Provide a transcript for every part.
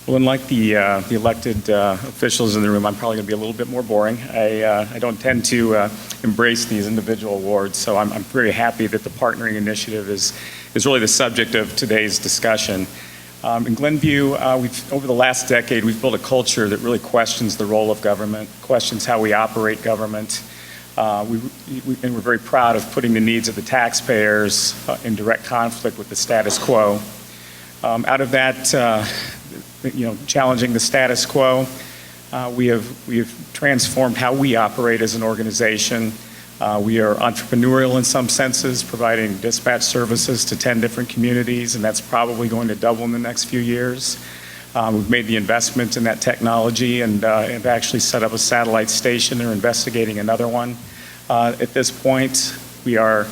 Well, unlike the elected officials in the room, I'm probably going to be a little bit more boring. I don't tend to embrace these individual awards, so I'm very happy that the Partnering Initiative is really the subject of today's discussion. In Glenview, over the last decade, we've built a culture that really questions the role of government, questions how we operate government. And we're very proud of putting the needs of the taxpayers in direct conflict with the status quo. Out of that, challenging the status quo, we have transformed how we operate as an organization. We are entrepreneurial in some senses, providing dispatch services to 10 different communities, and that's probably going to double in the next few years. We've made the investment in that technology and have actually set up a satellite station. They're investigating another one. At this point, we are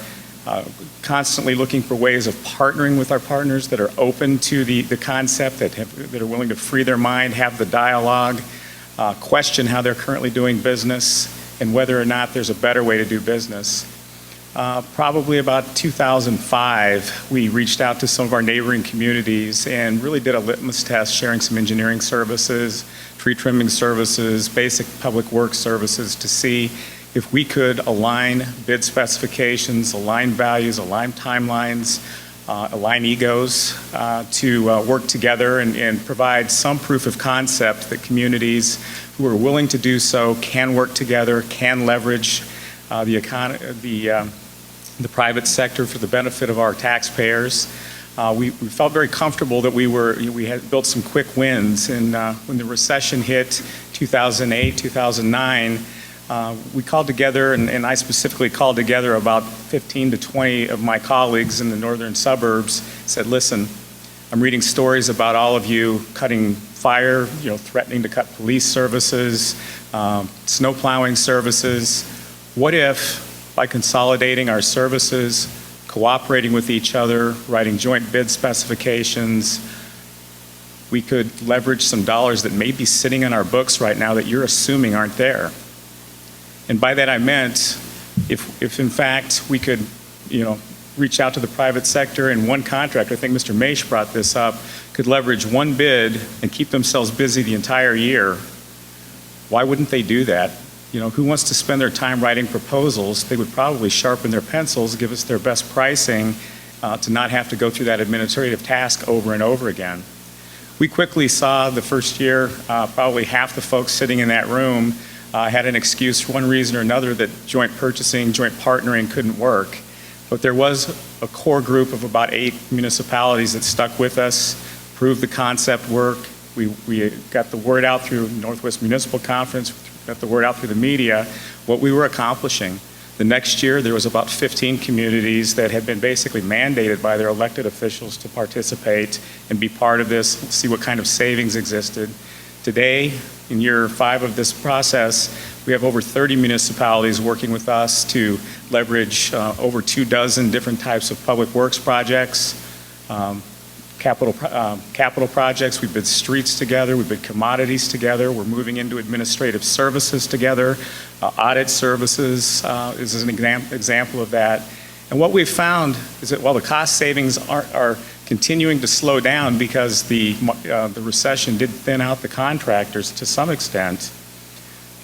constantly looking for ways of partnering with our partners that are open to the concept, that are willing to free their mind, have the dialogue, question how they're currently doing business, and whether or not there's a better way to do business. Probably about 2005, we reached out to some of our neighboring communities and really did a litmus test, sharing some engineering services, tree trimming services, basic public works services to see if we could align bid specifications, align values, align timelines, align egos to work together and provide some proof of concept that communities who are willing to do so can work together, can leverage the private sector for the benefit of our taxpayers. We felt very comfortable that we had built some quick wins, and when the recession hit 2008, 2009, we called together, and I specifically called together about 15 to 20 of my colleagues in the northern suburbs, said, listen, I'm reading stories about all of you cutting fire, threatening to cut police services, snow plowing services. What if, by consolidating our services, cooperating with each other, writing joint bid specifications, we could leverage some dollars that may be sitting in our books right now that you're assuming aren't there? And by that I meant, if in fact we could, reach out to the private sector and one contractor, I think Mr. Maish brought this up, could leverage one bid and keep themselves busy the entire year, why wouldn't they do that? Who wants to spend their time writing proposals? They would probably sharpen their pencils, give us their best pricing to not have to go through that administrative task over and over again. We quickly saw the first year, probably half the folks sitting in that room had an excuse for one reason or another that joint purchasing, joint partnering couldn't work. But there was a core group of about 8 municipalities that stuck with us, proved the concept worked. We got the word out through Northwest Municipal Conference, got the word out through the media, what we were accomplishing. The next year, there was about 15 communities that had been basically mandated by their elected officials to participate and be part of this, see what kind of savings existed. Today, in year 5 of this process, we have over 30 municipalities working with us to leverage over 24 different types of public works projects, capital projects. We bid streets together, we bid commodities together, we're moving into administrative services together, audit services is an example of that. And what we've found is that while the cost savings are continuing to slow down because the recession did thin out the contractors to some extent,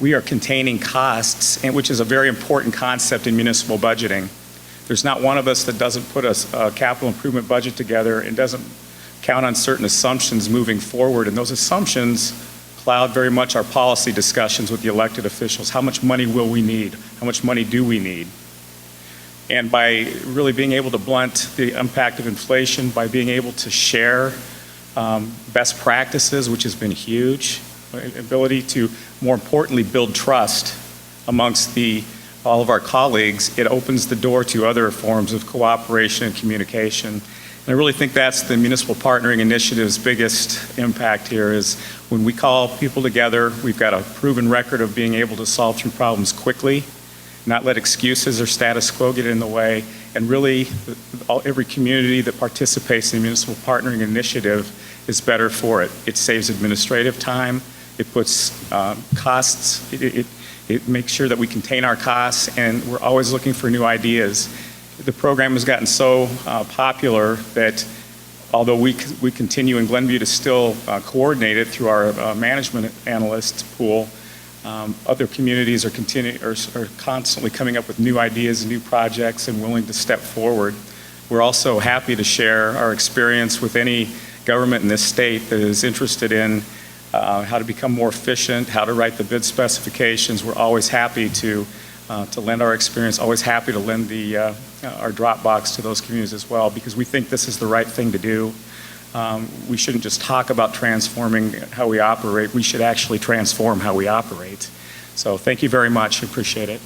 we are containing costs, which is a very important concept in municipal budgeting. There's not one of us that doesn't put a capital improvement budget together and doesn't count on certain assumptions moving forward, and those assumptions cloud very much our policy discussions with the elected officials. How much money will we need? How much money do we need? And by really being able to blunt the impact of inflation, by being able to share best practices, which has been huge, ability to, more importantly, build trust amongst all of our colleagues, it opens the door to other forms of cooperation and communication. And I really think that's the Municipal Partnering Initiative's biggest impact here is when we call people together, we've got a proven record of being able to solve through problems quickly, not let excuses or status quo get in the way, and really every community that participates in the Municipal Partnering Initiative is better for it. It saves administrative time, it puts costs, it makes sure that we contain our costs, and we're always looking for new ideas. The program has gotten so popular that although we continue in Glenview to still coordinate it through our management analyst pool, other communities are constantly coming up with new ideas and new projects and willing to step forward. We're also happy to share our experience with any government in this state that is interested in how to become more efficient, how to write the bid specifications. We're always happy to lend our experience, always happy to lend our Dropbox to those communities as well, because we think this is the right thing to do. We shouldn't just talk about transforming how we operate. We should actually transform how we operate. So thank you very much. I appreciate it.